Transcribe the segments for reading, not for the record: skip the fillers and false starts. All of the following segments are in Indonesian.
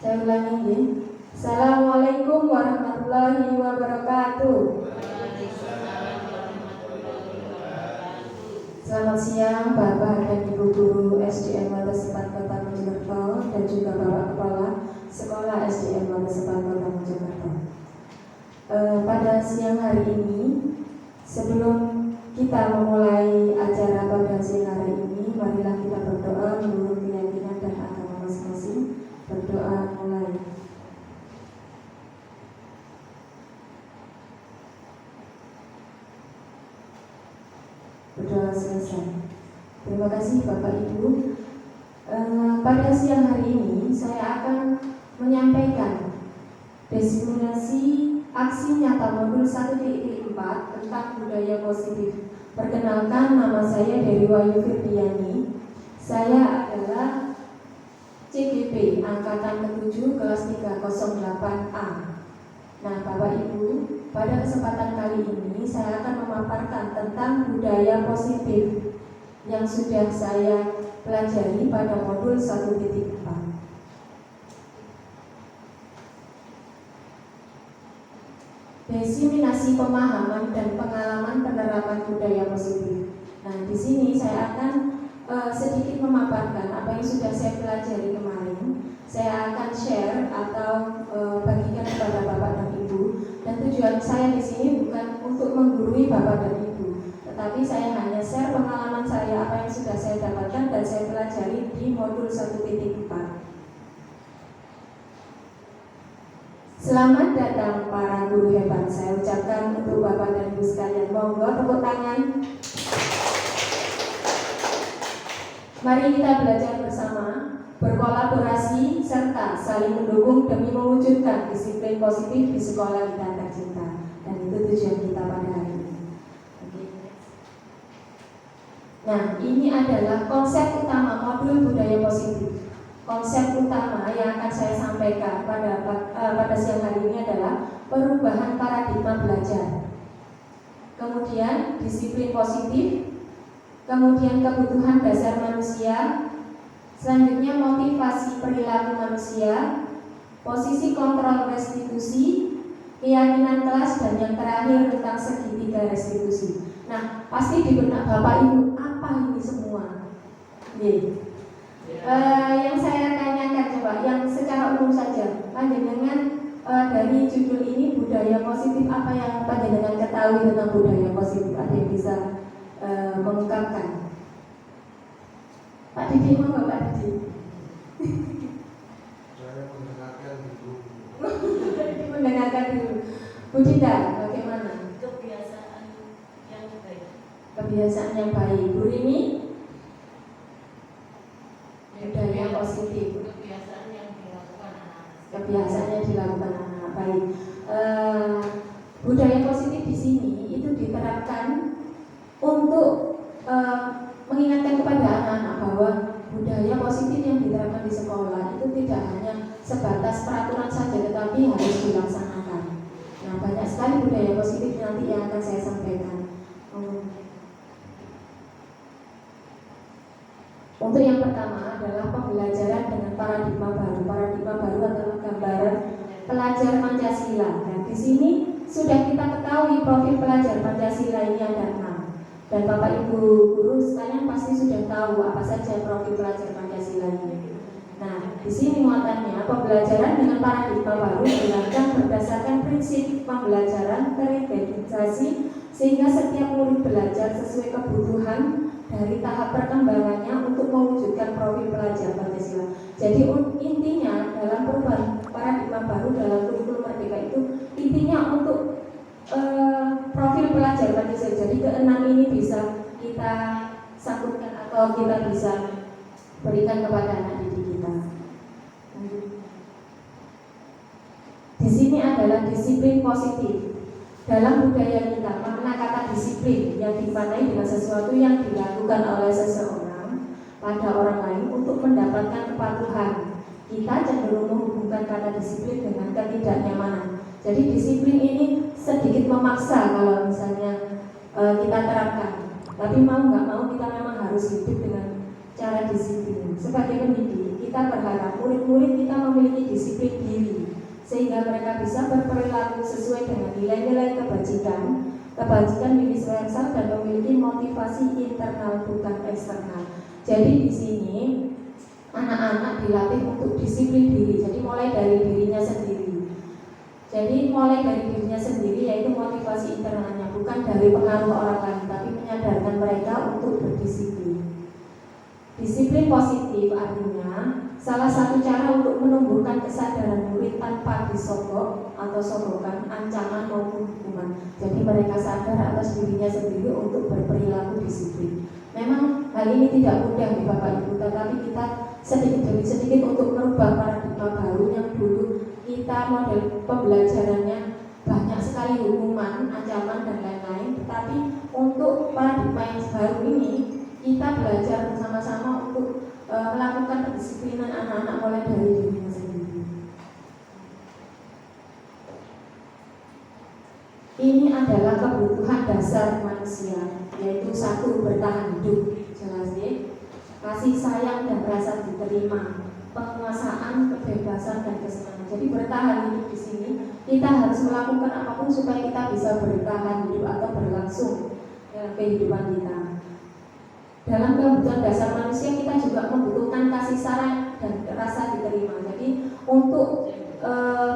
Saya ulangi ya. Assalamualaikum warahmatullahi wabarakatuh. Selamat siang Bapak dan Ibu Guru SDN Watesepan Kota Mojokerto dan juga Bapak Kepala Sekolah SDN Watesepan Kota Mojokerto. Pada siang hari ini, sebelum kita memulai acara pada siang hari ini, marilah kita berdoa menurut keyakinan dan agama masing-masing. Berdoa mulai. Berdoa selesai. Terima kasih Bapak Ibu. Pada siang hari ini saya akan menyampaikan diseminasi aksi nyata modul 1.4 tentang budaya positif. Perkenalkan, nama saya Dewi Wayu Firdiani. Saya adalah CGP Angkatan ke-7 kelas 308A. Nah, Bapak Ibu, pada kesempatan kali ini saya akan memaparkan tentang budaya positif yang sudah saya pelajari pada modul 1.4. Diseminasi pemahaman dan pengalaman penerapan budaya positif. Nah, di sini saya akan sedikit memaparkan apa yang sudah saya pelajari kemarin. Saya akan share atau bagikan kepada Bapak dan Ibu. Dan tujuan saya di sini bukan untuk menggurui Bapak dan Ibu, tetapi saya hanya share pengalaman saya, apa yang sudah saya dapatkan dan saya pelajari di modul 1.4. Selamat datang para guru hebat. Saya ucapkan untuk Bapak dan Ibu sekalian. Monggo tepuk tangan. Mari kita belajar bersama, berkolaborasi, serta saling mendukung demi mewujudkan disiplin positif di sekolah kita tercinta. Dan itu tujuan kita pada hari ini. Nah, ini adalah konsep utama modul budaya positif. Konsep utama yang akan saya sampaikan pada siang hari ini adalah perubahan paradigma belajar. Kemudian disiplin positif, kemudian kebutuhan dasar manusia, selanjutnya motivasi perilaku manusia, posisi kontrol restitusi, keyakinan kelas, dan yang terakhir tentang segitiga restitusi. Nah, pasti di benak Bapak Ibu, apa ini semua? Yang saya tanyakan coba, yang secara umum saja, panjenengan dari judul ini budaya positif, apa yang panjenengan ketahui tentang budaya positif? Ada yang bisa mengungkapkan? Pak Didi, mau nggak Pak Didi? Saya mendengarkan dulu. Mendengarkan dulu. Bu Dinda, bagaimana? Kebiasaan yang baik. Kebiasaan yang baik. Bu Rini? Budaya positif. Kebiasaan yang dilakukan anak-anak. Kebiasaan yang dilakukan anak-anak. Baik. Budaya positif di sini itu diterapkan untuk mengingatkan kepada anak-anak bahwa budaya positif yang diterapkan di sekolah itu tidak hanya sebatas peraturan saja, tetapi harus dilaksanakan. Nah, banyak sekali budaya positif nanti yang akan saya sampaikan. Untuk yang pertama adalah pembelajaran dengan paradigma baru. Paradigma baru adalah gambaran pelajar Pancasila. Dan di sini sudah kita ketahui profil pelajar Pancasila ini ada 6. Dan Bapak Ibu guru sekalian pasti sudah tahu apa saja profil pelajar Pancasila ini. Nah, di sini muatannya pembelajaran dengan paradigma baru dilakukan berdasarkan prinsip pembelajaran terintegrasi sehingga setiap murid belajar sesuai kebutuhan dari tahap perkembangannya untuk mewujudkan profil pelajar Pancasila. Jadi intinya dalam perubahan paradigma baru dalam kurikulum Merdeka itu intinya untuk profil pelajar Pancasila. Jadi keenam ini bisa kita sangkutkan atau kita bisa berikan kepada anak didik kita. Di sini adalah disiplin positif. Dalam budaya kita, makna kata disiplin yang dimaknai dengan sesuatu yang dilakukan oleh seseorang pada orang lain untuk mendapatkan kepatuhan. Kita cenderung menghubungkan kata disiplin dengan ketidaknyamanan. Jadi disiplin ini sedikit memaksa kalau misalnya kita terapkan. Tapi mau nggak mau kita memang harus hidup dengan cara disiplin. Sebagai pendidik, kita kita berharap murid-murid kita memiliki disiplin diri sehingga mereka bisa berperilaku sesuai dengan nilai-nilai kebajikan universal dan memiliki motivasi internal bukan eksternal. Jadi di sini anak-anak dilatih untuk disiplin diri. Jadi mulai dari dirinya sendiri. Jadi mulai dari dirinya sendiri yaitu motivasi internalnya, bukan dari pengaruh orang lain, tapi menyadarkan mereka untuk berdisiplin. Disiplin positif artinya salah satu cara untuk menumbuhkan kesadaran murid tanpa disogok atau sogokan, ancaman maupun hukuman. Jadi mereka sadar atas dirinya sendiri untuk berperilaku disiplin. Memang hal ini tidak mudah di Bapak Ibu, tetapi kita sedikit demi sedikit untuk merubah paradigma baru yang dulu kita model pembelajarannya banyak sekali hukuman, ancaman dan lain-lain. Tetapi untuk paradigma yang baru ini kita belajar bersama-sama untuk melakukan kedisiplinan anak-anak mulai dari dirinya sendiri. Ini adalah kebutuhan dasar manusia, yaitu satu, bertahan hidup, jelas ya, kasih sayang dan rasa diterima, penguasaan, kebebasan dan kesenangan. Jadi bertahan hidup di sini kita harus melakukan apapun supaya kita bisa bertahan hidup atau berlangsung dalam kehidupan kita. Dalam kebutuhan dasar manusia kita juga membutuhkan kasih sayang dan rasa diterima. Jadi untuk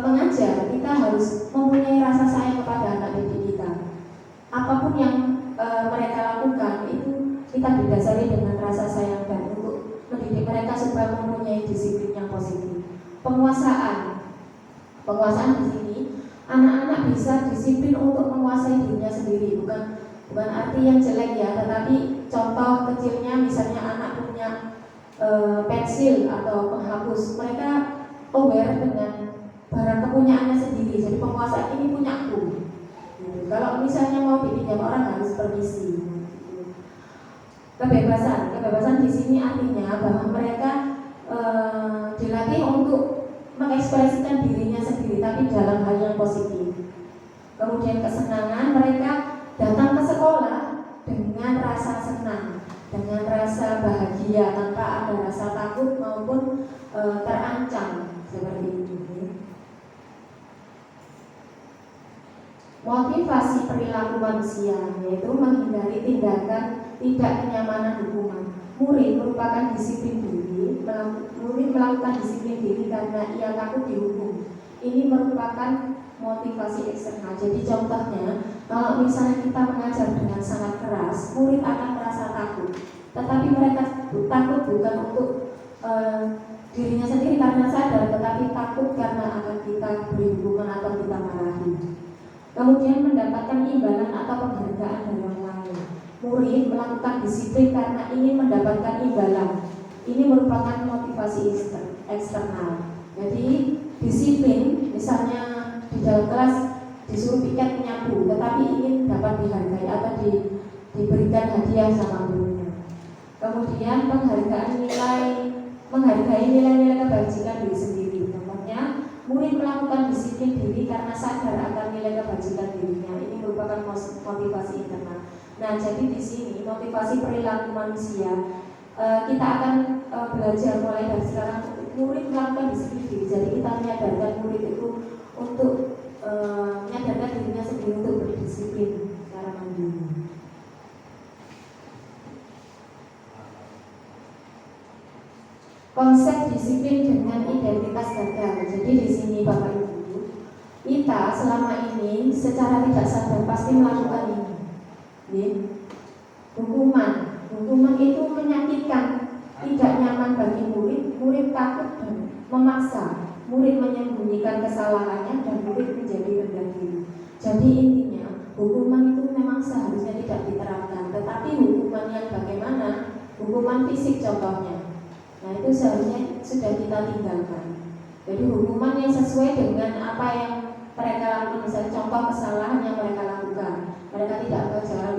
mengajar kita harus mempunyai rasa sayang kepada anak didik kita. Apapun yang mereka lakukan itu kita didasari dengan rasa sayang dan untuk mendidik mereka supaya mempunyai disiplin yang positif. Penguasaan di sini anak-anak bisa disiplin untuk menguasai dirinya sendiri, bukan arti yang jelek ya, tetapi contoh kecilnya misalnya anak punya pensil atau penghapus, mereka aware dengan barang kepunyaannya sendiri. Jadi penguasaan ini punyaku. Kalau misalnya mau dipinjam orang harus permisi. Kebebasan di sini artinya bahwa mereka dilatih untuk mengekspresikan dirinya sendiri, tapi dalam hal yang positif. Kemudian kesenangan, mereka datang ke sekolah dengan rasa senang, dengan rasa bahagia tanpa ada rasa takut maupun terancam seperti itu. Motivasi perilaku manusia yaitu menghindari tindakan tidak kenyamanan hukuman. Murid merupakan disiplin diri, murid melakukan disiplin diri karena ia takut dihukum. Ini merupakan motivasi eksternal. Jadi contohnya, kalau misalnya kita mengajar dengan sangat keras, murid akan merasa takut. Tetapi mereka takut bukan untuk dirinya sendiri karena sadar, tetapi takut karena akan kita beri hukuman atau kita marahi. Kemudian mendapatkan imbalan atau penghargaan dari orang lain. Murid melakukan disiplin karena ingin mendapatkan imbalan. Ini merupakan motivasi eksternal. Jadi disiplin, misalnya di dalam kelas disuruh piket menyapu, tetapi ingin dapat dihargai atau diberikan hadiah sama gurunya. Kemudian menghargai nilai-nilai kebajikan diri sendiri. Contohnya, murid melakukan disiplin diri karena sadar akan nilai kebajikan dirinya. Ini merupakan motivasi internal. Nah, jadi di sini motivasi perilaku manusia kita akan belajar mulai dari sekarang. Murid melakukan disiplin diri. Jadi kita menyadarkan murid itu untuk menyadarkan dirinya sendiri untuk berdisiplin secara mandiri. Konsep disiplin dengan identitas gagal. Jadi di sini Bapak Ibu, kita selama ini secara tidak sadar pasti melakukan ini. Hukuman itu menyakitkan, tidak nyaman bagi murid takut dan memaksa, murid menyembunyikan kesalahannya dan murid menjadi rendah diri. Jadi intinya, hukuman itu memang seharusnya tidak diterapkan, tetapi hukuman yang bagaimana? Hukuman fisik contohnya. Nah, itu seharusnya sudah kita tinggalkan. Jadi hukuman yang sesuai dengan apa yang mereka lakukan, misalnya contoh kesalahan yang mereka lakukan. Mereka tidak belajar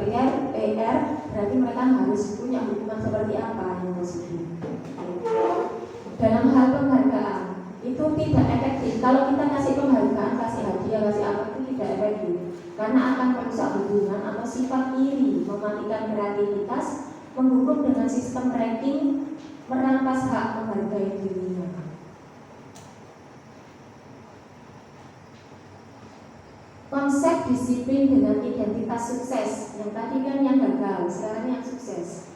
PR, berarti mereka harus punya hukuman seperti apa yang positif. Dalam hal penghargaan itu tidak efektif. Kalau kita kasih penghargaan, kasih hadiah, kasih apa itu tidak efektif, karena akan merusak hubungan atau sifat iri, mematikan kreativitas, menghukum dengan sistem ranking, merampas hak menghargai dirinya. konsep disiplin dengan identitas sukses. Yang tadi kan yang gagal, sekarang yang sukses.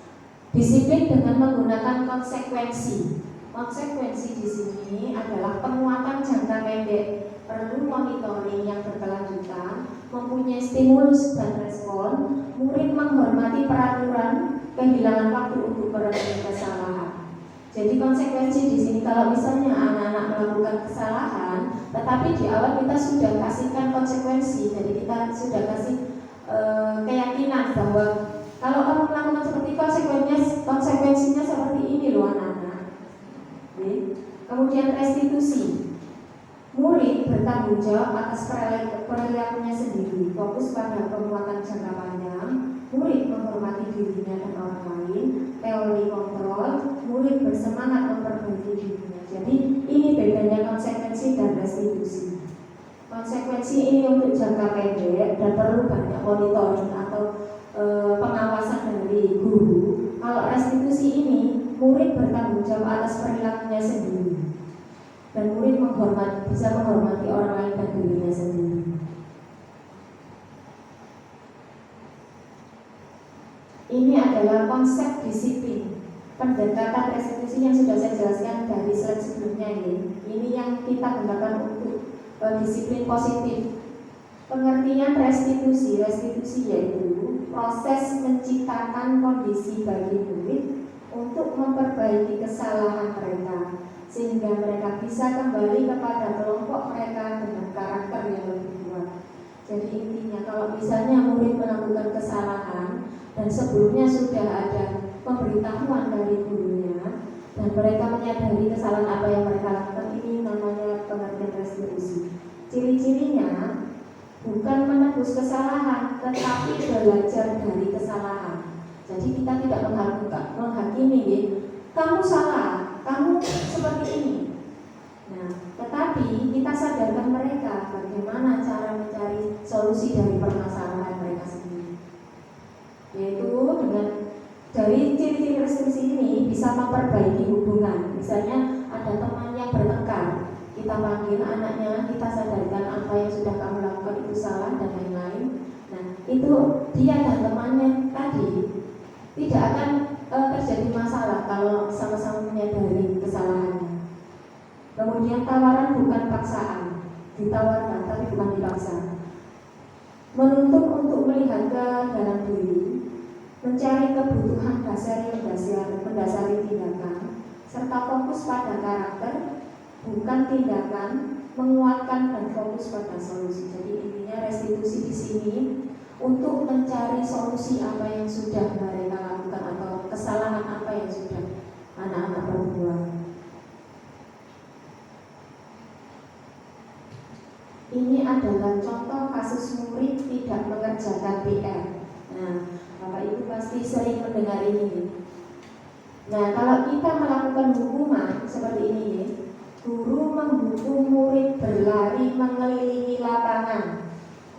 Disiplin dengan menggunakan konsekuensi. Konsekuensi di sini adalah penguatan jangka pendek, perlu monitoring yang berkelanjutan, mempunyai stimulus dan respon, murid menghormati peraturan, kehilangan waktu untuk merenungi kesalahan. Jadi konsekuensi di sini kalau misalnya anak-anak melakukan kesalahan, tetapi di awal kita sudah kasihkan konsekuensi, jadi kita sudah kasih keyakinan bahwa kalau kamu melakukan seperti konsekuensinya seperti ini loh anak-anak. Kemudian restitusi, murid bertanggung jawab atas perilakunya sendiri, fokus pada penguatan jangka panjang, murid menghormati dirinya dan orang lain, teori kontrol, murid bersemangat memperbaiki dirinya. Jadi ini bedanya konsekuensi dan restitusi. Konsekuensi ini untuk jangka pendek dan perlu banyak monitoring atau pengawasan dari guru. Kalau restitusi ini, murid bertanggung jawab atas perilakunya sendiri dan murid bisa menghormati orang lain dan dirinya sendiri. Ini adalah konsep disiplin. Pendekatan restitusi yang sudah saya jelaskan dari slide sebelumnya ini. Ini yang kita gunakan untuk disiplin positif. Pengertian restitusi yaitu proses menciptakan kondisi bagi murid untuk memperbaiki kesalahan mereka sehingga mereka bisa kembali kepada kelompok mereka dengan karakter yang lebih kuat. Jadi intinya kalau misalnya murid melakukan kesalahan dan sebelumnya sudah ada pemberitahuan dari gurunya dan mereka menyadari kesalahan apa yang mereka lakukan, ini namanya pengertian restitusi. Ciri-cirinya bukan menebus kesalahan, tetapi belajar dari kesalahan. Jadi kita tidak menghakimi, kamu salah, kamu seperti ini. Nah, tetapi kita sadarkan mereka bagaimana cara mencari solusi dari permasalahan mereka sendiri. Yaitu dengan dari ciri-ciri restitusi ini bisa memperbaiki hubungan. Misalnya ada teman yang bertengkar, kita panggil anaknya, kita sadarkan apa yang sudah kamu lakukan itu salah dan lain-lain. Nah, itu dia dan temannya tadi tidak akan terjadi masalah kalau sama-sama menyadari kesalahannya. Kemudian tawaran bukan paksaan, ditawarkan tapi bukan dipaksa. Menuntut untuk melihat ke dalam diri, mencari kebutuhan dasar yang mendasari tindakan, serta fokus pada karakter, bukan tindakan, menguatkan dan fokus pada solusi. Jadi intinya restitusi di sini untuk mencari solusi apa yang sudah mereka lakukan atau kesalahan apa yang sudah anak-anak perbuat. Ini adalah contoh kasus murid tidak mengerjakan PR. Nah, Bapak Ibu pasti sering mendengar ini. Nah, kalau kita melakukan hukuman seperti ini, guru menghukum murid berlari mengelilingi lapangan.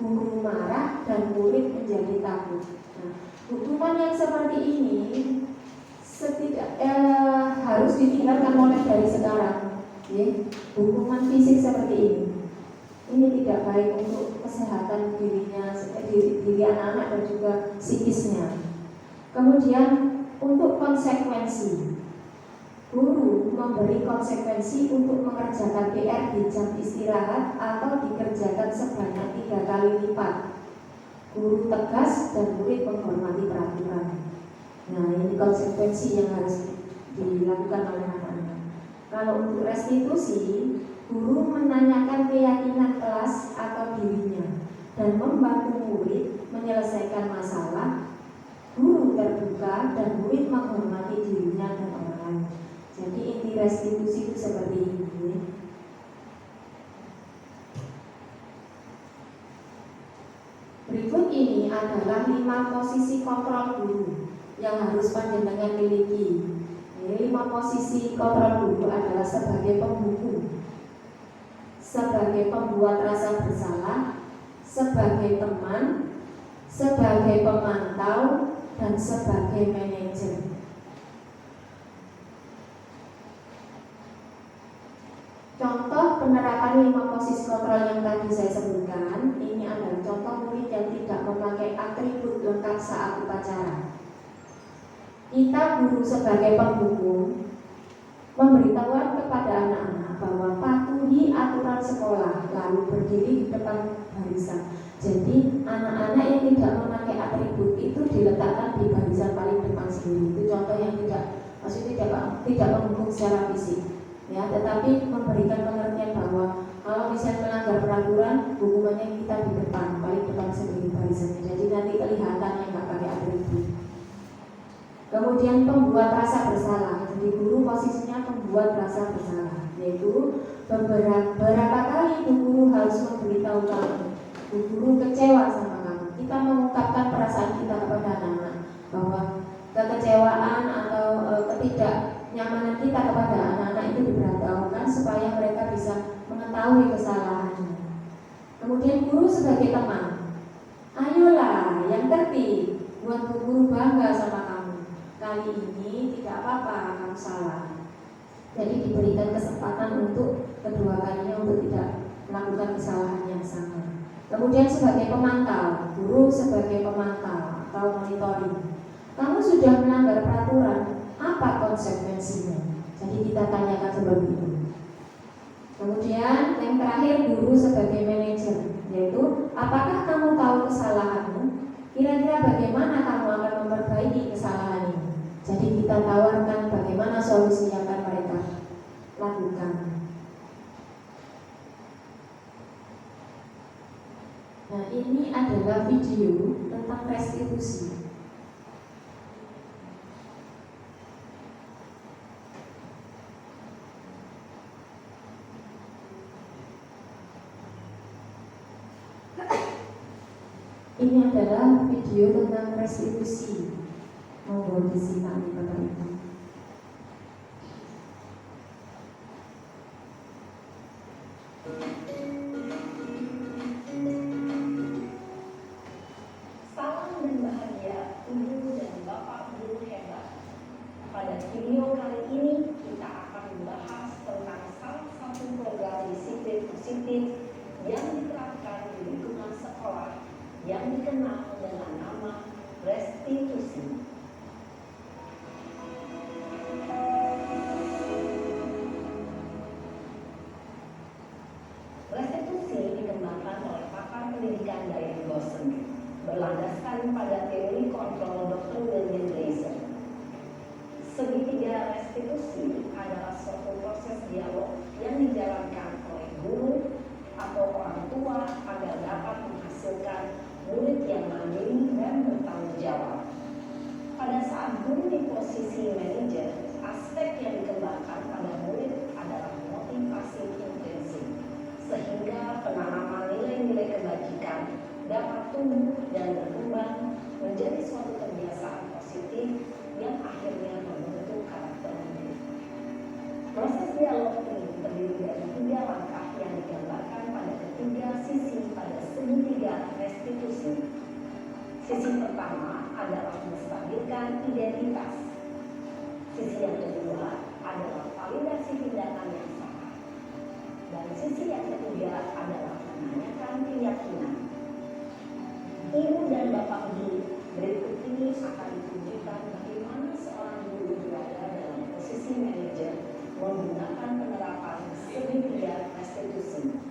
Guru marah dan murid menjadi takut. Nah, hukuman yang seperti ini harus ditinggalkan mulai dari sekarang. Hukuman fisik seperti ini. Ini tidak baik untuk kesehatan diri anak-anak dan juga psikisnya. Kemudian untuk konsekuensi, guru memberi konsekuensi untuk mengerjakan PR di jam istirahat atau dikerjakan sebanyak 3 kali lipat. Guru tegas dan murid menghormati peraturan. Nah, ini konsekuensi yang harus dilakukan oleh anak-anak. Kalau untuk restitusi, guru menanyakan keyakinan kelas atau dirinya dan membantu murid menyelesaikan masalah. Guru terbuka dan murid menghormati dirinya dan orang lain. Jadi inti restitusi itu seperti ini. Berikut ini adalah 5 posisi kontrol guru yang harus panjenengan miliki. 5 posisi kontrol guru adalah sebagai pembuku, sebagai pembuat rasa bersalah, sebagai teman, sebagai pemantau, dan sebagai manajer. Contoh penerapan 5 posisi kontrol yang tadi saya sebutkan, ini adalah contoh murid yang tidak memakai atribut lengkap saat upacara. Kita guru sebagai penghukum memberitahuan kepada anak-anak bahwa patuhi aturan sekolah, lalu berdiri di depan barisan. Jadi anak-anak yang tidak memakai atribut itu diletakkan di barisan paling depan sendiri. Itu contoh yang maksudnya tidak menghukum secara fisik, ya, tetapi memberikan pengertian bahwa kalau misalnya melanggar peraturan, hukumannya kita di depan, paling depan sendiri barisannya. Jadi nanti kelihatan yang nggak pakai atribut. Kemudian pembuat rasa bersalah. Jadi guru posisinya pembuat rasa bersalah, yaitu beberapa kali bu guru harus memberitahu kamu, bu guru kecewa sama kamu. Kita mengungkapkan perasaan kita kepada anak-anak bahwa kekecewaan atau ketidaknyamanan kita kepada anak-anak itu diberitahukan supaya mereka bisa mengetahui kesalahannya. Kemudian guru sebagai teman, ayolah yang tertib, buat bu guru bangga sama kamu. Kali ini tidak apa-apa kamu salah. Jadi diberikan kesempatan untuk kedua kalinya untuk tidak melakukan kesalahan yang sama. Kemudian sebagai pemantau, guru sebagai pemantau atau monitoring. Kamu sudah melanggar peraturan, apa konsekuensinya? Jadi kita tanyakan seperti itu. Kemudian yang terakhir guru sebagai manajer, yaitu apakah kamu tahu kesalahanmu? Kira-kira bagaimana kamu akan memperbaiki kesalahan ini? Jadi kita tawarkan bagaimana solusi yang akan mereka lakukan. Nah, ini adalah video tentang restitusi. Ini adalah video tentang restitusi. Monggo disimak nih Bapak Ibu. Salam dan bahagia Ibu dan Bapak guru hebat. Pada video kali ini kita akan membahas tentang salah satu program disiplin positif yang diterapkan di lingkungan sekolah yang dikenal dengan nama restitusi. Restitusi dikembangkan oleh pakar pendidikan Diane Gosling berlandaskan pada teori kontrol Dr. William Glaser. Segitiga restitusi adalah suatu proses dialog yang dijalankan oleh guru atau orang tua agar dapat menghasilkan murid yang mandiri dan bertanggung jawab. Pada saat guru di posisi manajer, aspek yang dikembangkan pada murid adalah motivasi intensif, sehingga penanaman nilai-nilai kebajikan dapat tumbuh dan berkembang menjadi suatu kebiasaan positif yang akhirnya membentuk karakter murid. Proses dialog ini terdiri dari 3 langkah yang digambarkan pada ketiga sisi pada segitiga restitusi. Sisi pertama adalah menstabilkan identitas. Sisi yang kedua adalah validasi tindakan yang salah. Dan sisi yang ketiga adalah menanyakan keyakinan. Ibu dan Bapak guru, berikut ini akan ditunjukkan bagaimana seorang guru berada dalam posisi manajer menggunakan penerapan segitiga restitusi.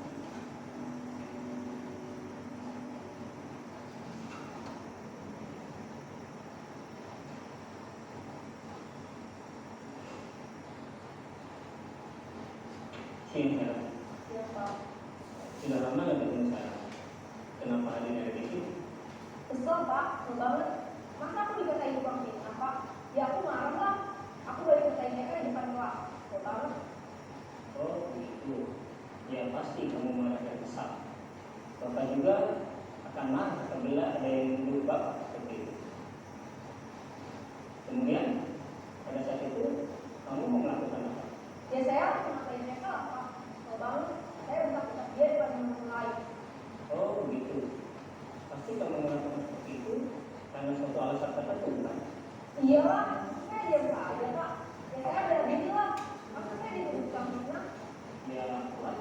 Siang, sudah lama nggak ketemu saya? Kenapa hadirnya di sini? Kesel Pak, kesel banget. Masa aku dikatain tukang fitnah Pak? Ya aku marah lah. Aku boleh katain mereka di depan kelas. Kesel banget. Oh begitu. Ya pasti kamu marah dan kesal. Bapak juga akan marah apabila ada yang menuduh Bapak seperti itu. Kemudian pada saat itu kamu mau melakukan apa? Ya saya harus ngatain mereka lah Pak. Kesel banget. Saya udah pecat dia depan teman lain. Oh begitu. Pasti kamu melakukan seperti itu karena suatu alasan tertentu, bukan? Iya lah, saya diam saja Pak. Ya saya udah gini lah. Masa saya dituduh tukang fitnah? Ya, lakukan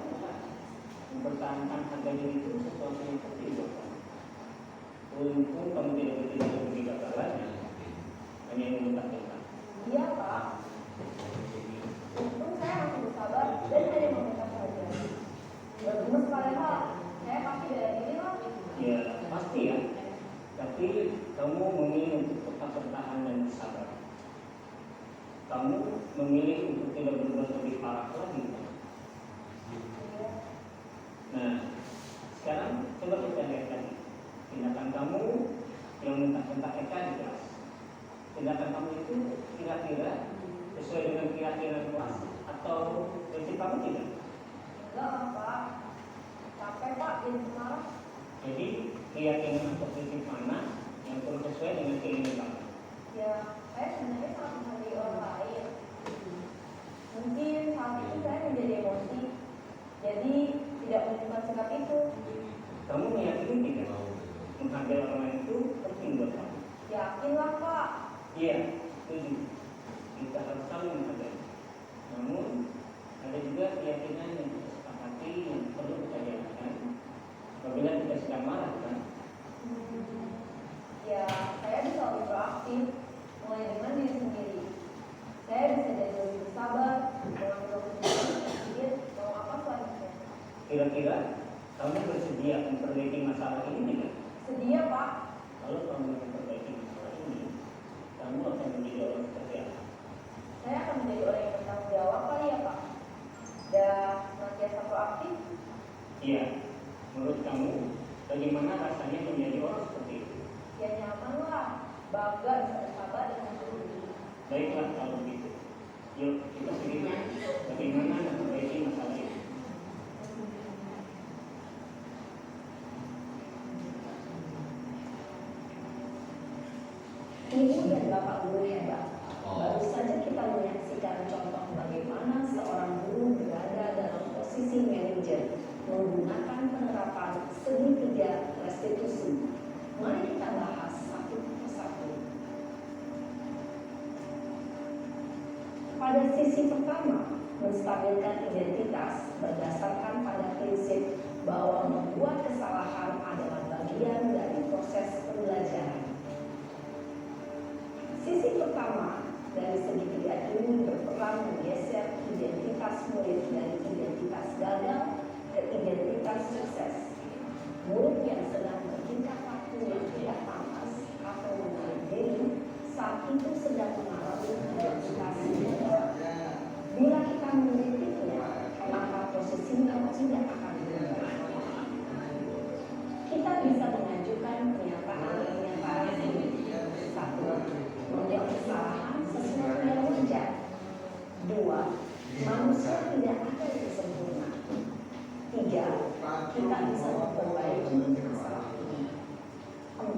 itu sesuatu yang penting buat kamu. Untung kamu tidak bertindak lebih gagal lagi, hanya menentang-mentang. Iya Pak. Untung saya masih bersabar dan hanya meminta pelajaran. Bergemes padahal saya pasti bela diri lah. Ya pasti ya, tapi kamu memilih untuk tetap bertahan dan bersabar. Kamu memilih untuk tidak berbuat lebih parah lagi. Iya. Nah, sekarang coba kita lihat lagi tindakan kamu yang mentak-mentak Eka di kelas. Tindakan kamu itu kira-kira sesuai dengan keyakinan kelas atau prinsip kamu tidak? Enggak lah Pak. Capek Pak jadi marah. Jadi keyakinan atau prinsip mana yang kurang sesuai dengan keinginan kamu? Ya, saya sebenarnya sangat menghargai orang lain. Mungkin saat itu saya menjadi emosi, jadi tidak menunjukkan sikap itu. Kamu meyakini tidak menghargai orang lain itu penting buat kamu? Yakinlah Pak. Iya, setuju. Kita harus saling menghargai. Namun ada juga keyakinan yang kita sepakati yang perlu kita jalankan apabila kita sedang marah kan? Ya, saya bisa lebih proaktif, mulai dengan diri sendiri. Saya bisa jadi lebih bersabar, mengambil keputusan sedikit, mau apa selanjutnya. Kira-kira kamu bersedia memperbaiki masalah ini tidak? Sedia Pak. Kalau kamu memperbaiki masalah ini, kamu akan menjadi orang seperti apa? Saya akan menjadi orang yang bertanggung jawab kali ya Pak. Dan senantiasa proaktif. Iya, menurut kamu bagaimana rasanya menjadi orang seperti itu? Ya nyaman lah, bangga bisa bersabar dengan diri. Baiklah kalau begitu. Yuk kita sedikit bagaimana memperbaiki masalah ini. Ibu dan Bapak guru hebat. Baru saja kita menyaksikan contoh bagaimana seorang guru berada dalam posisi manajer menggunakan penerapan segitiga restitusi. Mari kita bahas satu persatu. Pada sisi pertama, menstabilkan identitas berdasarkan pada prinsip bahwa membuat kesalahan adalah bagian dari proses pembelajaran. Sisi pertama dari segitiga ini berperan menggeser identitas murid dari identitas gagal ke identitas sukses. Murid yang sedang bertingkah laku yang tidak pantas atau menarik diri saat itu sedang mengalami identitas gagal. Bila kita mengkritiknya, maka posisinya tidak akan berubah. Kita bisa mengajukan pernyataan ini. 1. Menjawab kesalahan sesuatu yang wajar. 2. Manusia tidak ada yang sempurna. 3. Kita bisa memperbaiki kesalahan ini. 4.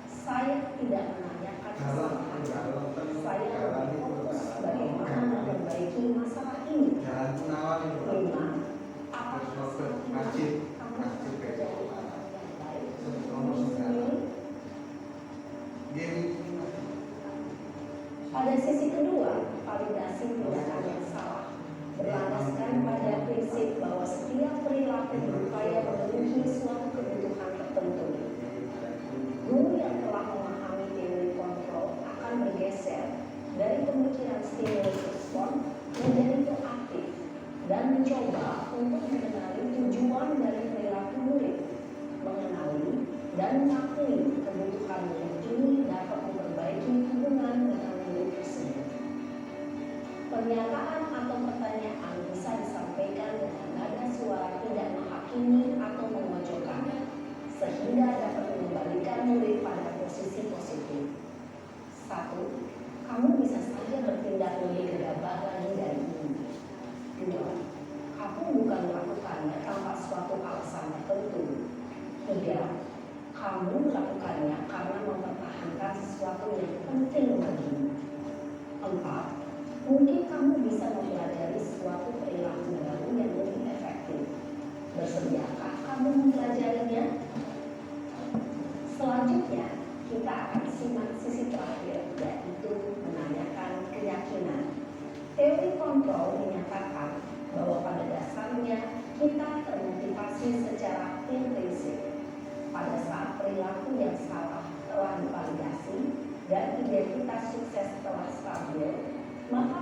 Saya tidak menanyakan kesalahan. Saya lebih fokus bagaimana memperbaiki masalah ini. 5. Apakah kamu menjadi orang yang baik untuk sendiri? Pada sisi kedua, validasi tindakan yang salah berlandaskan pada prinsip bahwa setiap perilaku berupaya memenuhi suatu kebutuhan tertentu. Guru yang telah memahami teori kontrol akan bergeser dari pemikiran stimulus respon menjadi proaktif dan mencoba untuk mengenali tujuan dari perilaku murid, mengenali dan mengakui kebutuhan murid ini dapat memperbaiki hubungan dengan murid tersebut. Pernyataan atau pertanyaan bisa disampaikan dengan nada suara tidak menghakimi atau memojokkan, sehingga dapat mengembalikan murid pada posisi positif. 1. Kamu bisa saja bertindak lebih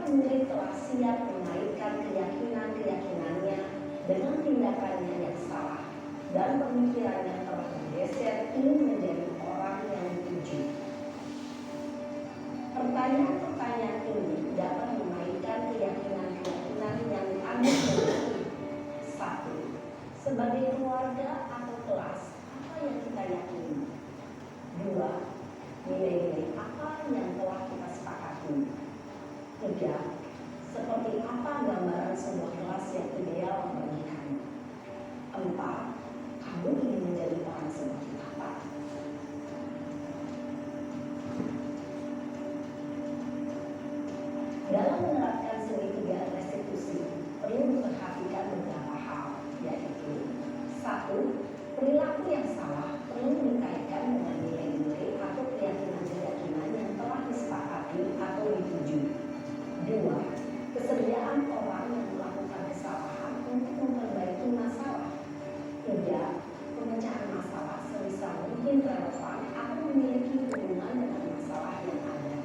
murid telah siap mengaitkan keyakinan-keyakinannya dengan tindakannya yang salah dan pemikirannya telah bergeser ingin menjadi orang yang dituju. Pertanyaan-pertanyaan ini dapat mengaitkan keyakinan-keyakinan yang diambil dari satu, sebagai keluarga atau kelas, apa yang kita yakini? Dua, nilai-nilai apa yang telah kita sepakati? Tiga, seperti apa gambaran sebuah kelas yang ideal bagi kamu? Empat, kamu ingin menjadi orang seperti apa? Dalam menerapkan segitiga restitusi, perlu diperhatikan beberapa hal, yaitu satu, perilaku yang salah perlu dikaitkan dengan nilai-nilai atau keyakinan-keyakinan yang telah disepakati atau dituju. Dua, kesediaan orang yang melakukan kesalahan untuk memperbaiki masalah. Tiga, pemecahan masalah sebisa mungkin relevan atau memiliki hubungan dengan masalah yang ada.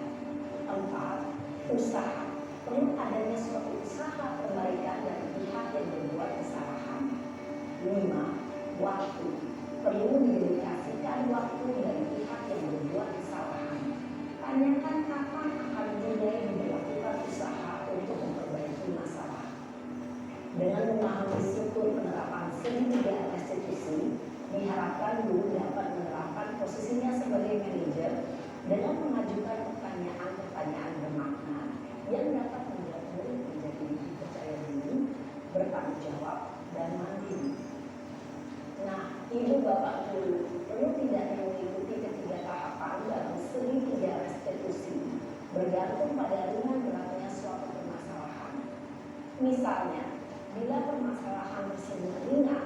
Empat, usaha. Perlu adanya suatu usaha perbaikan dari pihak yang berbuat kesalahan. Lima, waktu. Perlu didedikasikan waktu dari pihak yang berbuat kesalahan. Tanyakan kapan akan mulai diberlakukan usaha untuk memperbaiki masalah. Dengan memahami struktur penerapan segitiga restitusi, diharapkan guru dapat menerapkan posisinya sebagai manajer dengan mengajukan pertanyaan-pertanyaan bermakna yang dapat membuat murid menjadi lebih percaya diri, bertanggung jawab, dan mandiri. Nah, ibu bapak guru perlu tidak mengikuti ketiga tahapan dalam segitiga restitusi, bergantung pada ringan beratnya suatu permasalahan. Misalnya, bila permasalahan tersebut ringan,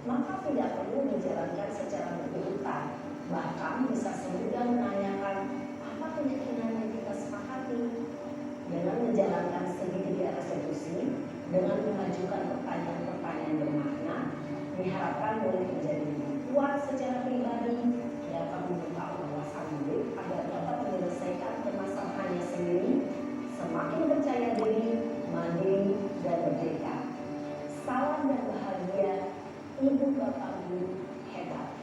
maka tidak perlu dijalankan secara berurutan. Bahkan bisa semudah menanyakan apa keyakinan yang kita sepakati. Dengan menjalankan segitiga restitusi, dengan mengajukan pertanyaan-pertanyaan bermakna, diharapkan murid menjadi lebih kuat secara pribadi, dapat membuka wawasan murid agar dapat menyelesaikan permasalahannya sendiri, semakin percaya diri, mandiri, dan merdeka. Salam dan bahagia, ibu bapak guru hebat.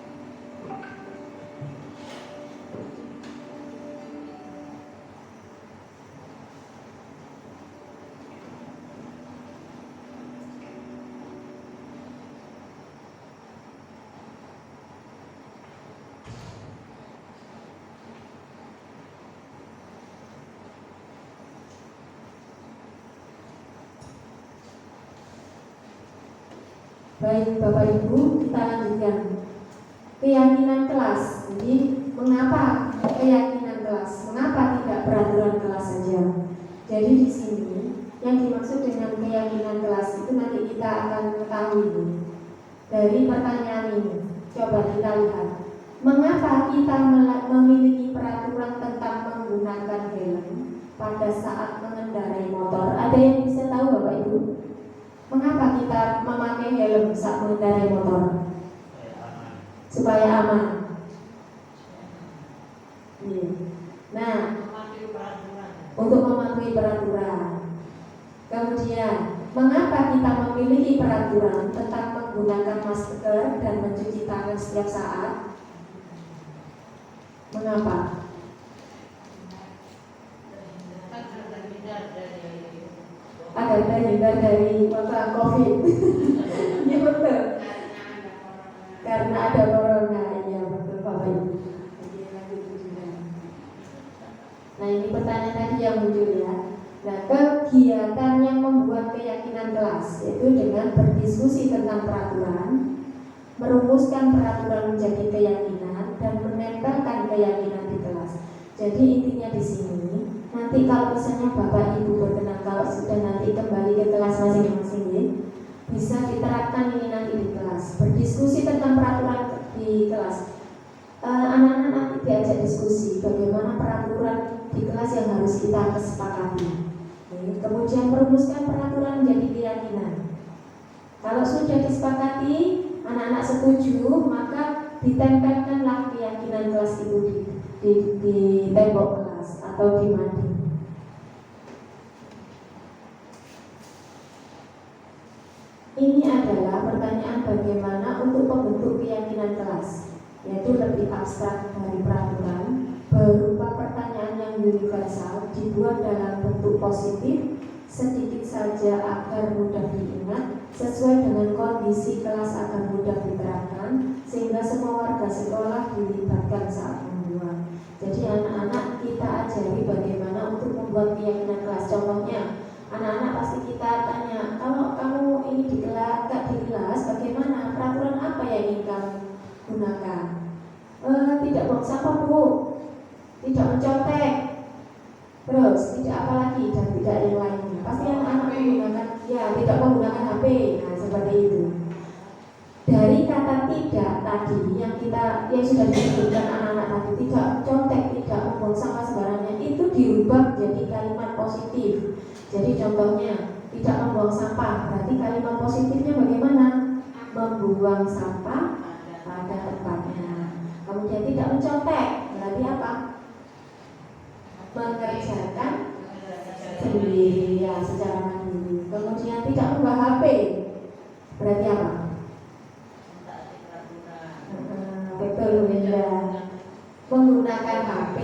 Baik Bapak Ibu, kita lanjutkan. Keyakinan kelas. Jadi mengapa keyakinan kelas? Mengapa tidak peraturan kelas saja? Jadi di sini yang dimaksud dengan keyakinan kelas itu nanti kita akan mengetahui dari pertanyaan ini. Coba kita lihat. Mengapa kita memiliki peraturan tentang menggunakan helm pada saat mengendarai motor? Ada yang bisa tahu Bapak Ibu? Mengapa kita memakai helm saat mengendarai motor? Supaya aman. Nah, untuk mematuhi peraturan. Kemudian, mengapa kita memiliki peraturan tentang menggunakan masker dan mencuci tangan setiap saat? Mengapa? Agar terhindar dari wabah COVID. Iya betul. Karena ada corona, ya betul Bapak Ibu. Nah ini pertanyaan tadi yang muncul ya. Nah kegiatan yang membuat keyakinan kelas yaitu dengan berdiskusi tentang peraturan, merumuskan peraturan menjadi keyakinan dan menempelkan keyakinan di kelas. Jadi intinya di sini nanti kalau misalnya Bapak Ibu berkenan kalau sudah nanti kembali ke kelas masing-masing bisa diterapkan ini nanti di kelas. Berdiskusi tentang peraturan di kelas. Anak-anak nanti diajak diskusi bagaimana peraturan di kelas yang harus kita kesepakati. Kemudian merumuskan peraturan menjadi keyakinan. Kalau sudah disepakati, anak-anak setuju, maka ditempelkanlah keyakinan kelas itu di tembok kelas atau di mading. Ini adalah pertanyaan bagaimana untuk pembentuk keyakinan kelas, yaitu lebih abstrak dari peraturan, berupa pertanyaan yang universal, dibuat dalam bentuk positif, sedikit saja agar mudah diingat, sesuai dengan kondisi kelas agar mudah diterapkan, sehingga semua warga sekolah dilibatkan saat membuat. Jadi anak-anak kita ajari bagaimana untuk membuat keyakinan kelas. Contohnya, anak-anak pasti kita tanya, kalau kamu ini di kelas, bagaimana, peraturan apa yang ingin kamu gunakan? Tidak buang sampah bu, tidak mencontek, terus tidak apa lagi dan tidak yang lainnya. Pasti anak-anak menggunakan, ya tidak menggunakan HP, nah seperti itu. Dari kata tidak tadi yang sudah disebutkan anak-anak tadi, tidak contek, tidak membuang sampah sembarangan, itu diubah menjadi kalimat positif. Jadi contohnya tidak membuang sampah, berarti kalimat positifnya bagaimana? Membuang sampah pada tempatnya. Kemudian tidak mencontek, berarti apa? Mengerjakan sendiri, ya secara mandiri. Kemudian tidak membawa HP, berarti apa? Betul ya. Menggunakan HP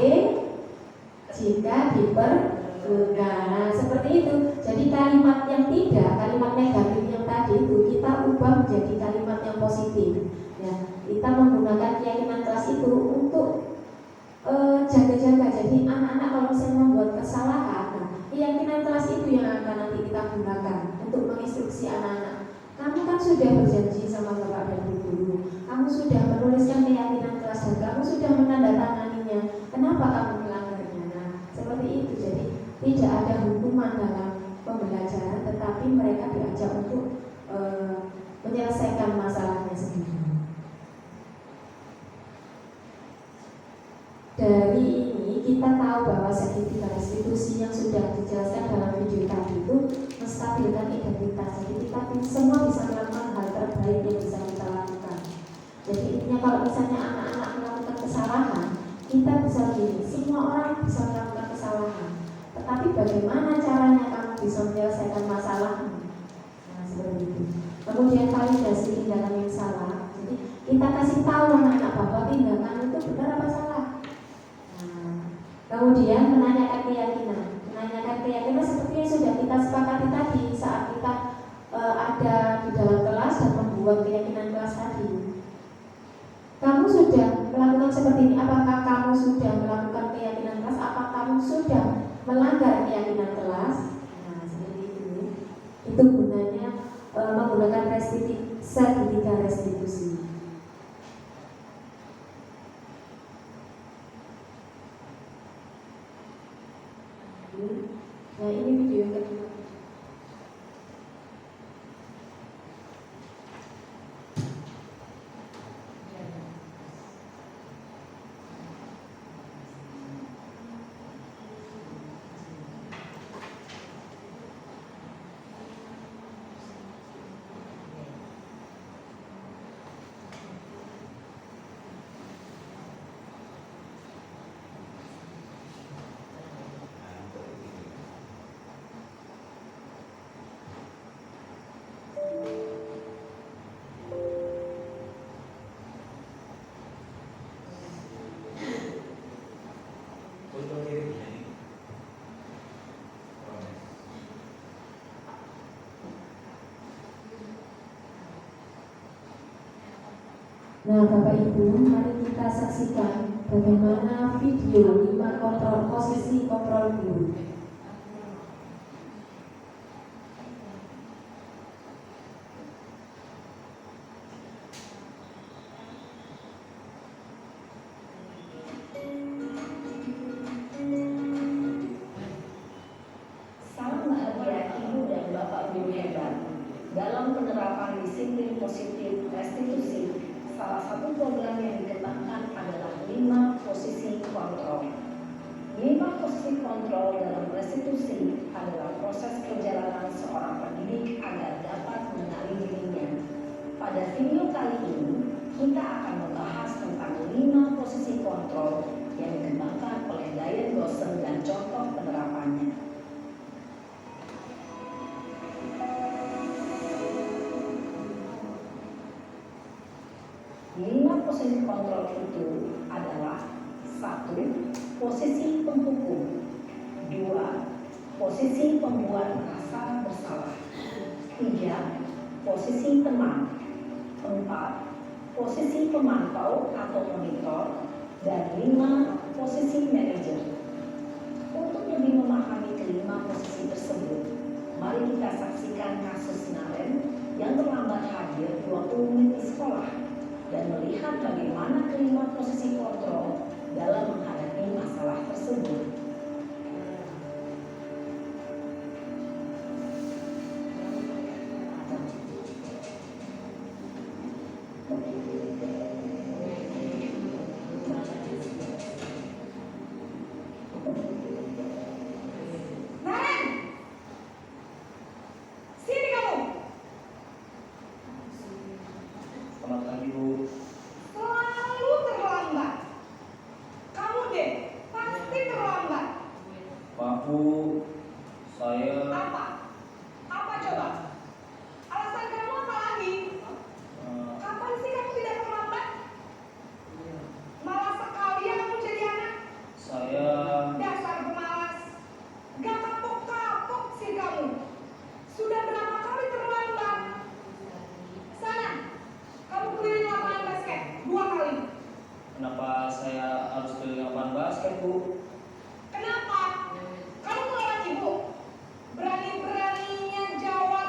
jika diperlukan. Nah, seperti itu. Jadi kalimat yang kalimat negatif yang tadi itu kita ubah menjadi kalimat yang positif. Ya, kita menggunakan keyakinan kelas itu untuk jaga-jaga. Jadi anak-anak kalau misalnya membuat kesalahan, nah, keyakinan kelas itu yang akan nanti kita gunakan untuk menginstruksi anak-anak. Kamu kan sudah berjanji sama bapak dan ibu guru, kamu sudah menuliskan keyakinan kelas dan kamu sudah menandatanganinya. Kenapa kamu melanggarnya? Nah, seperti itu. Jadi tidak ada hukuman dalam pembelajaran, tetapi mereka diajak untuk menyelesaikan masalahnya sendiri. Dari ini kita tahu bahwa segitiga restitusi yang sudah dijelaskan dalam video tadi itu menstabilkan identitas. Jadi kita semua bisa melakukan hal terbaik yang bisa kita lakukan. Jadi intinya kalau misalnya anak-anak melakukan kesalahan, kita bisa begini, semua orang bisa melakukan kesalahan. Tetapi bagaimana caranya kamu bisa menyelesaikan masalahmu? Nah, seperti itu. Kemudian validasi tindakan yang salah. Jadi kita kasih tahu anak-anak bahwa tindakan itu benar apa salah. Kemudian menanyakan keyakinan seperti yang sudah kita sepakati tadi saat kita ada di dalam kelas dan membuat keyakinan kelas tadi. Kamu sudah melakukan seperti ini. Apakah kamu sudah melakukan keyakinan kelas? Apakah kamu sudah melanggar keyakinan kelas? Nah, seperti itu. Itu gunanya menggunakan segitiga restitusi. Nah, ini video yang kedua. Nah, Bapak Ibu, mari kita saksikan bagaimana video 5 kontrol posisi kontrol guru. Salam bahagia Ibu dan Bapak Guru hebat. Dalam penerapan disiplin positif restitusi, salah satu program yang dikembangkan adalah 5 posisi kontrol. 5 posisi kontrol dalam restitusi adalah proses perjalanan seorang pendidik agar dapat mengenali dirinya. Pada video kali ini, kita akan membahas tentang 5 posisi kontrol yang dikembangkan oleh Diane Dawson dan contoh penerapannya. posisi kontrol itu adalah: 1. Posisi penghukum. 2. Posisi pembuat merasa bersalah. 3. Posisi teman. 4. Posisi pemantau atau monitor. Dan 5. Posisi manajer. Untuk lebih memahami kelima posisi tersebut, mari kita saksikan kasus Naren yang terlambat hadir 20 menit di sekolah dan melihat bagaimana kelima posisi kontrol dalam menghadapi masalah tersebut. Selamat pagi, Bu. Selalu terlambat. Kamu deh, pasti terlambat. Maaf, Bu. Saya Apa? Apa coba? Alasan kamu apa lagi? Kapan sih kamu tidak terlambat? Malas sekali ya kamu jadi anak. saya Dasar pemalas. Gak kapok-kapok sih kamu. Sudah berapa kali terlambat? Sana, kamu keliling lapangan basket 2 kali. kenapa saya harus keliling lapangan basket, Bu? Kenapa? Kamu melawan ibu. Berani-beraninya jawab.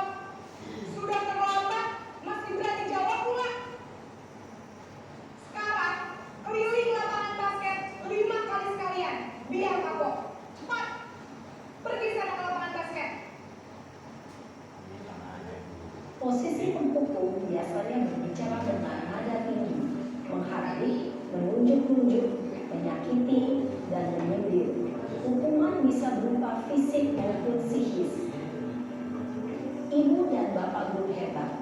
Sudah terlambat, masih berani jawab pula. Sekarang, keliling lapangan basket 5 kali sekalian. Biar kapok. Cepat. Pergi sana ke lapangan basket. Posisi penghukum biasanya berbicara dengan nada tinggi, menghardik, menunjuk-nunjuk, menyakiti, dan menyindir. Hukuman bisa berupa fisik maupun psikis. Ibu dan bapak guru hebat.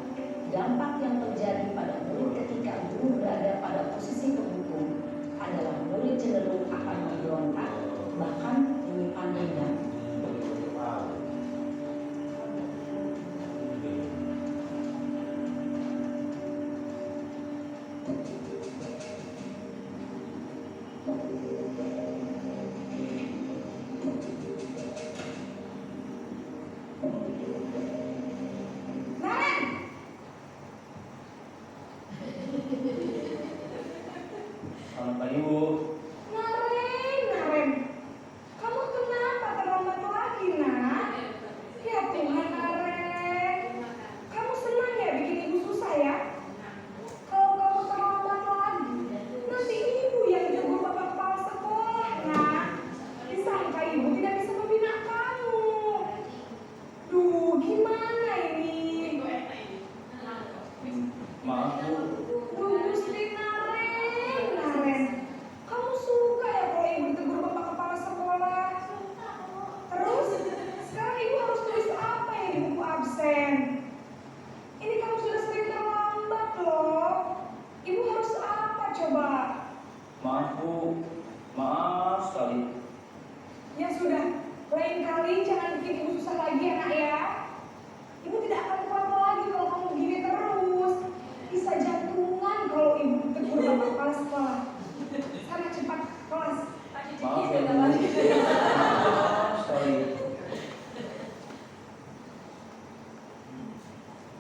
Dampak yang terjadi pada murid ketika guru berada pada posisi penghukum adalah murid cenderung akan memberontak, bahkan menyimpan dendam. Naren, Selamat pagi, Bu. Naren. Kamu kenapa terlambat lagi, nak? Ya Tuhan, Naren. Kamu senang ya bikin ibu susah ya? Kalau kamu terlambat lagi, nanti ibu yang ditegur bapak kepala sekolah, nak. Disangka ibu tidak bisa membina kamu. Duh, gimana ini? Maaf, Bu. Duh, Gusti Naren. Kamu suka ya kalau ibu ditegur bapak kepala sekolah? Terus, sekarang ibu harus tulis apa ya di buku absen? Ini kamu sudah sering terlambat loh. Ibu harus apa coba? Maaf, Bu. Maaf sekali. Ya sudah, lain kali jangan bikin ibu susah lagi ya, nak ya. Ibu tidak akan kuat lagi kalau kamu begini terus. Bisa jantungan kalau ibu tegur bapak kepala sekolah. Sana cepat kelas. Maaf ya, Bu. Maaf sekali.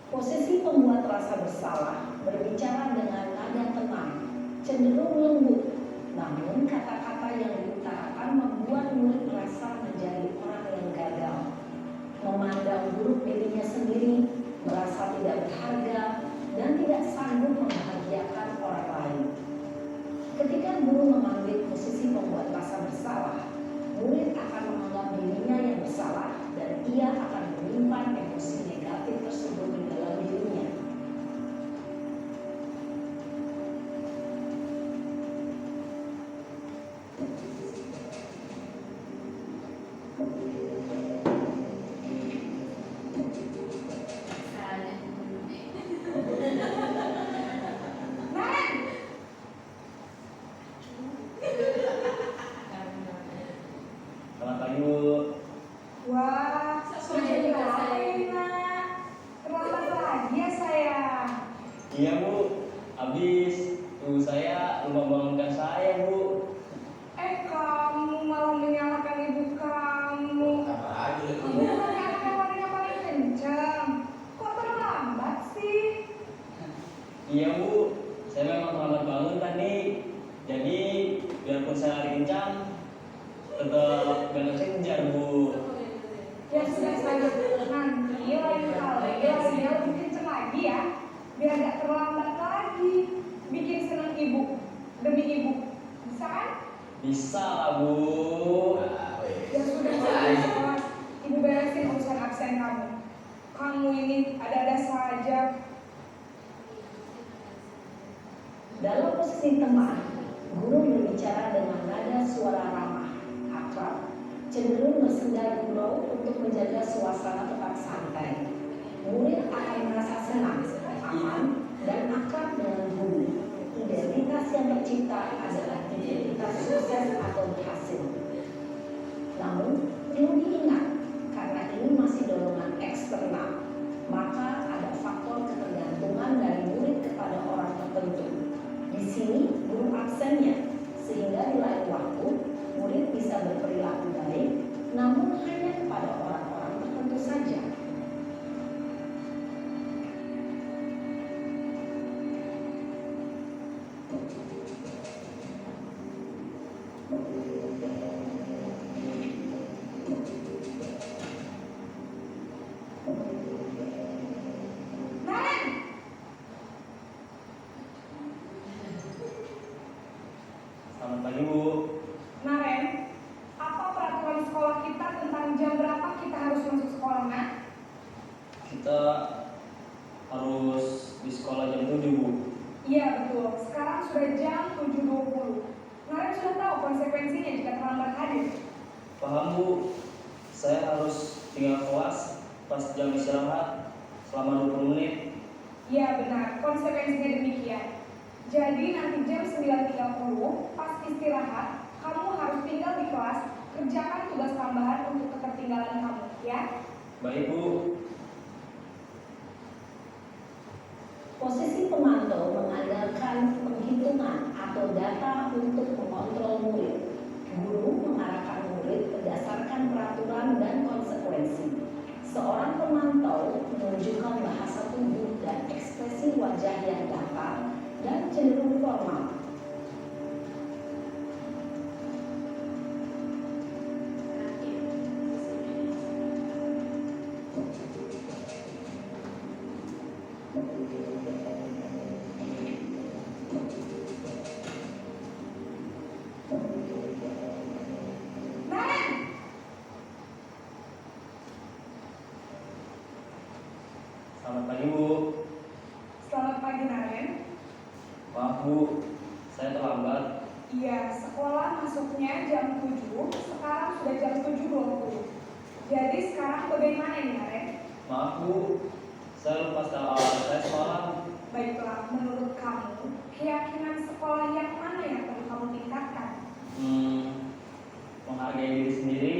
Posisi pembuat rasa bersalah berbicara dengan nada tenang, cenderung lembut, namun kata-kata yang diutarakan membuat murid merasa menjadi orang yang gagal, memandang buruk dirinya sendiri, merasa tidak berharga, dan tidak sanggup membahagiakan orang lain. Ketika guru memanggil posisi pembuat rasa bersalah, murid akan menganggap dirinya yang bersalah dan ia akan menyimpan emosi negatif tersebut di dalam dirinya. Naren, Selamat pagi, Bu. wah, sudah jadi apa ini, nak? Terlambat lagi ya sayang. Iya, Bu. Habis Ibu saya lupa bangunkan saya, Bu. Kamu malah menyalahkan ibu kamu. Apa aja itu? Ibu kan anak yang larinya paling kencang. Kok terlambat sih? Iya, Bu. Saya memang terlambat bangun tadi. Jadi, biarpun saya lari kencang, tetap gak kejar, Bu. Ya sudah saja, nanti lain kali larinya lebih kencang lagi ya. Biar gak terlambat lagi. Bikin senang ibu demi ibu. Bisa kan? Bisa lah, Bu. Ya sudah saja. Ibu beresin urusan absen kamu. Kamu ini ada-ada saja. Dalam posisi teman, guru berbicara dengan nada suara ramah, akrab, cenderung bersenda gurau untuk menjaga suasana tetap santai. Murid akan merasa senang, aman, dan akrab dengan guru. Identitas yang tercipta adalah identitas sukses atau berhasil. Namun, perlu diingat, karena ini masih dorongan eksternal, maka ada faktor ketergantungan dari murid kepada orang tertentu. Di sini, guru absennya, sehingga di lain waktu, murid bisa berperilaku baik, namun hanya kepada orang-orang tertentu saja. Naren! Selamat pagi, Bu. Naren, apa peraturan sekolah kita tentang jam berapa kita harus masuk sekolah, Nak? Kita harus di sekolah jam 7, Bu. Iya betul, sekarang sudah jam 7.20. Naren sudah tahu konsekuensinya jika terlambat hadir. Paham, Bu. Saya harus tinggal kelas pas jam istirahat selama 20 menit. Iya benar, konsekuensinya demikian. Jadi nanti jam 9.30 pas istirahat, kamu harus tinggal di kelas, kerjakan tugas tambahan untuk ketertinggalan kamu, ya. Baik, Bu. Posisi pemantau mengandalkan penghitungan atau data untuk mengontrol murid. Guru mengarahkan murid berdasarkan peraturan dan konsekuensi. Seorang pemantau menunjukkan bahasa tubuh dan ekspresi wajah yang datar dan cenderung formal. Naren! Selamat pagi, Bu. Selamat pagi, Naren. Maaf, Bu. Saya terlambat. Iya, sekolah masuknya jam 7, sekarang sudah jam 7.20. Jadi sekarang bagaimana nih, Naren? Maaf, Bu. Saya lupa setel alarm saya semalam. Baiklah, menurut kamu, keyakinan sekolah yang mana yang perlu kamu tingkatkan? Menghargai diri sendiri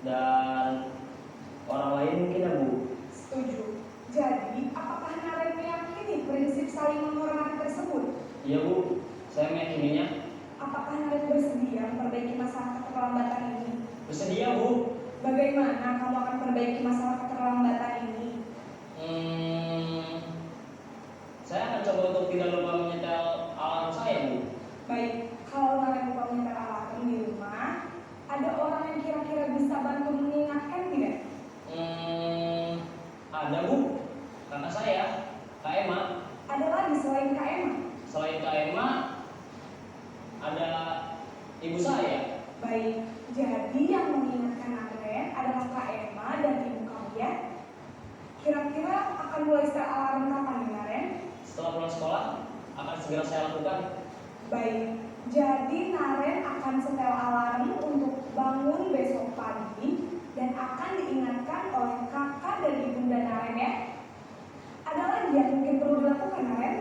dan orang lain mungkin, ya, Bu. Setuju. Jadi, apakah Naren meyakini prinsip saling menghormati tersebut? Iya, Bu. Saya meyakininya. Apakah Naren bersedia memperbaiki masalah keterlambatan ini? Bersedia, Bu. Bagaimana kamu akan perbaiki masalah keterlambatan ini? Saya akan coba untuk tidak lupa menyetel alarm saya, Bu. Baik, kalau Naren lupa menyetel alarm di rumah, ada orang yang kira-kira bisa bantu mengingatkan tidak? Ada, Bu. Kakak saya, Kak Emma. Ada lagi selain Kak Emma? Selain Kak Emma, ada ibu saya. Baik, jadi yang mengingatkan Naren adalah Kak Emma dan ibu kamu ya? Kira-kira akan mulai setel alarm kapan nih, Naren? Setelah pulang sekolah, akan segera saya lakukan. Baik, jadi Naren akan setel alarm untuk bangun besok pagi dan akan diingatkan oleh kakak dan ibunda Naren ya. Ada lagi yang mungkin perlu dilakukan, Naren,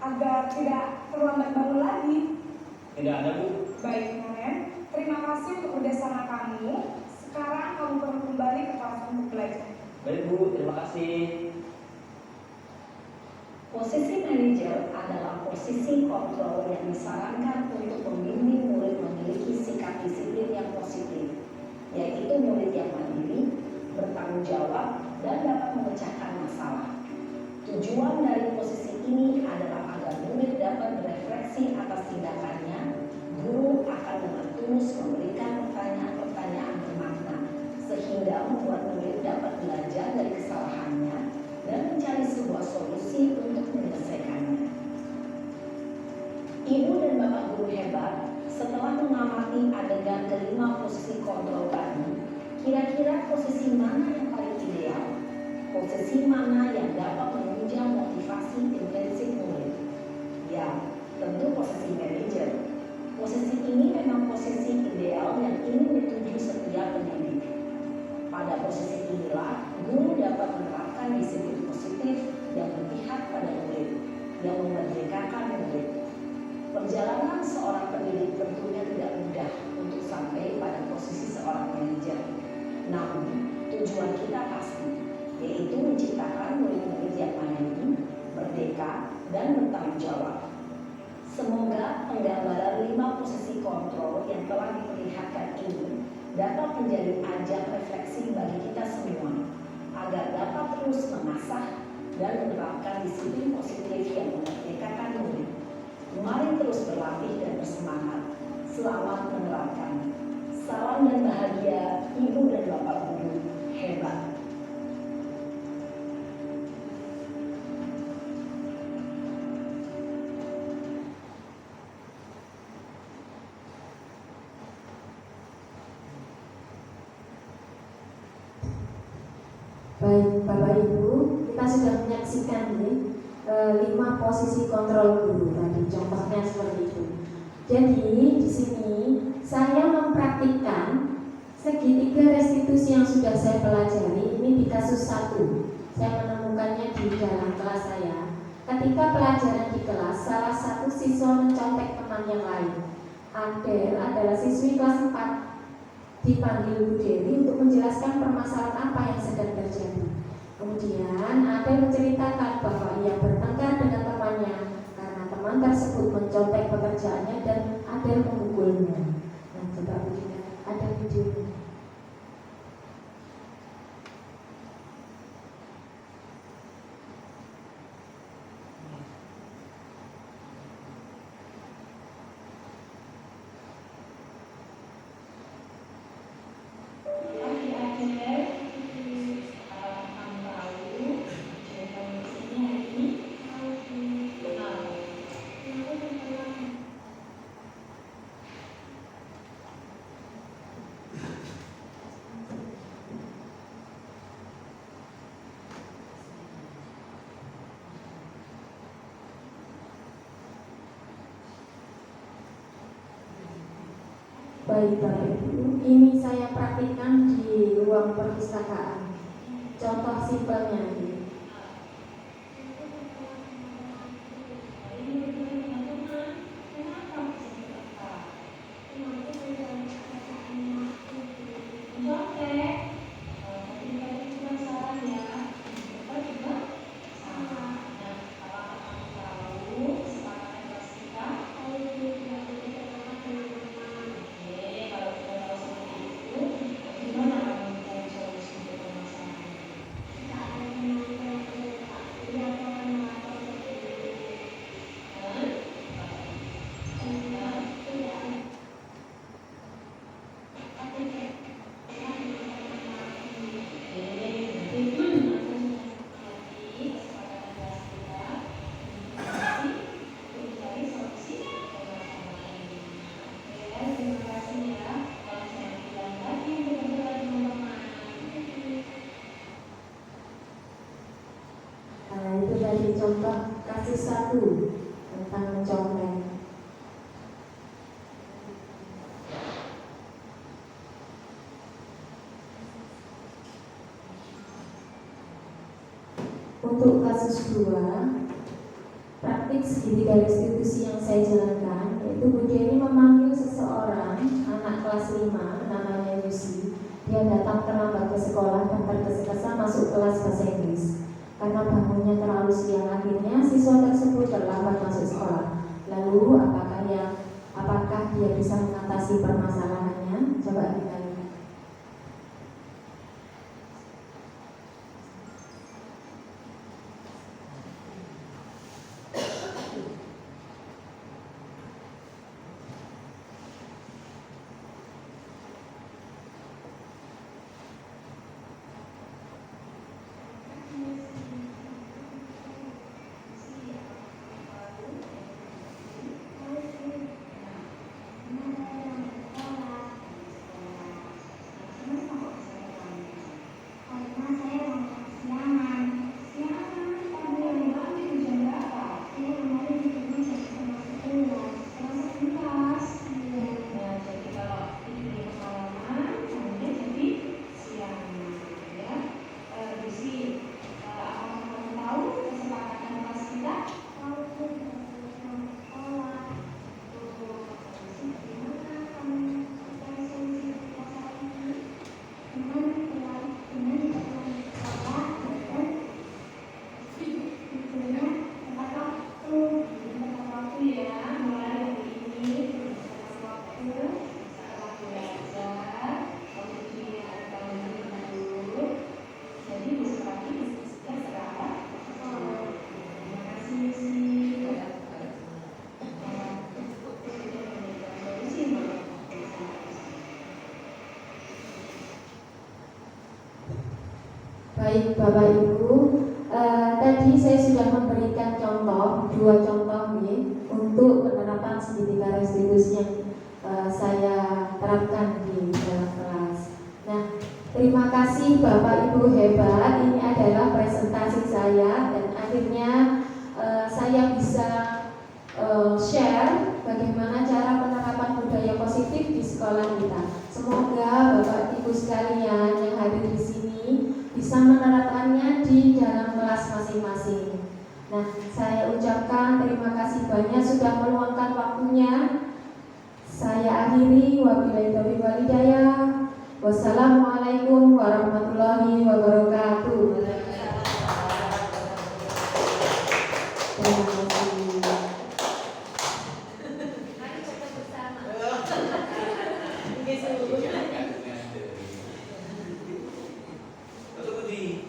agar tidak terlambat bangun lagi. Tidak ada, Bu. Baik, Naren, terima kasih untuk kerjasama kamu. Sekarang kamu perlu kembali ke kelas untuk belajar. Baik, Bu. Terima kasih. Posisi manajer adalah posisi kontrol yang disarankan untuk membimbing murid memiliki sikap disiplin yang positif, yaitu murid yang mandiri, bertanggung jawab, dan dapat memecahkan masalah. Tujuan dari posisi ini adalah agar murid dapat berefleksi atas tindakannya. Guru akan dengan tulus memberikan pertanyaan-pertanyaan bermakna, sehingga membuat murid dapat belajar dari kesalahannya dan mencari sebuah solusi untuk menyelesaikannya. Ibu dan bapak guru hebat, setelah mengamati adegan kelima posisi kontrol tadi, kira-kira posisi mana yang paling ideal? Posisi mana yang dapat menunjang motivasi intrinsik murid? Ya, tentu posisi manajer. Posisi ini memang posisi ideal yang ingin dituju setiap pendidik. Pada posisi inilah, guru dapat menerapkan disiplin positif yang berpihak pada murid, yang memerdekakan murid. Perjalanan seorang pendidik tentunya tidak mudah untuk sampai pada posisi seorang manajer. Namun, tujuan kita pasti, yaitu menciptakan murid-murid yang mandiri, merdeka, dan bertanggung jawab. Semoga penggambaran 5 posisi kontrol yang telah diperlihatkan ini dapat menjadi ajang refleksi bagi kita semua, agar dapat terus mengasah dan menerapkan disiplin positif yang memerdekakan murid. Mari terus berlatih dan bersemangat. Selamat menerapkan. Salam dan bahagia, Ibu dan Bapak Guru hebat. Baik Bapak Ibu, kita sudah menyaksikan nih 5 posisi kontrol guru tadi, contohnya seperti itu. Jadi di sini saya mempraktikkan segitiga restitusi yang sudah saya pelajari ini di kasus 1. Saya menemukannya di dalam kelas saya. Ketika pelajaran di kelas, salah satu siswa mencontek teman yang lain. Adel adalah siswi kelas 4. Dipanggil Bu Dewi untuk menjelaskan permasalahan apa yang sedang terjadi. Kemudian Adel menceritakan bahwa ia bertengkar dengan temannya karena teman tersebut mencontek pekerjaannya dan Adel memukulnya. Nah, coba Bu Dewi, ada videonya. Baik Bapak Ibu, ini saya praktikkan di ruang perpustakaan. Contoh simpelnya ini. Contoh kasus 1 tentang mencontek. Untuk kasus 2, praktik segitiga restitusi yang saya jalankan, yaitu Bu Dewi memanggil seseorang, anak kelas 5, namanya Yusi. Dia datang terlambat ke sekolah dan tergesa-gesa masuk kelas bahasa Inggris. Karena bangunnya terlalu siang, akhirnya siswa terlambat masuk sekolah. Lalu apakah dia bisa mengatasi permasalahannya? Coba kita lihat. Baik Bapak Ibu, tadi saya sudah memberikan dua contoh nih, untuk penerapan segitiga restitusi yang saya terapkan di dalam kelas. Nah, terima kasih Bapak Ibu hebat. Ini adalah presentasi saya dan akhirnya saya bisa share bagaimana cara penerapan budaya positif di sekolah kita. Semoga Bapak Ibu sekalian yang hadir di sini bisa menerapkannya di dalam kelas masing-masing. Nah, saya ucapkan terima kasih banyak sudah meluangkan waktunya. Saya akhiri, wabillahi taufiq wal hidayah. Wassalamualaikum warahmatullahi wabarakatuh. Terima kasih. Mari kita bersama. Atau di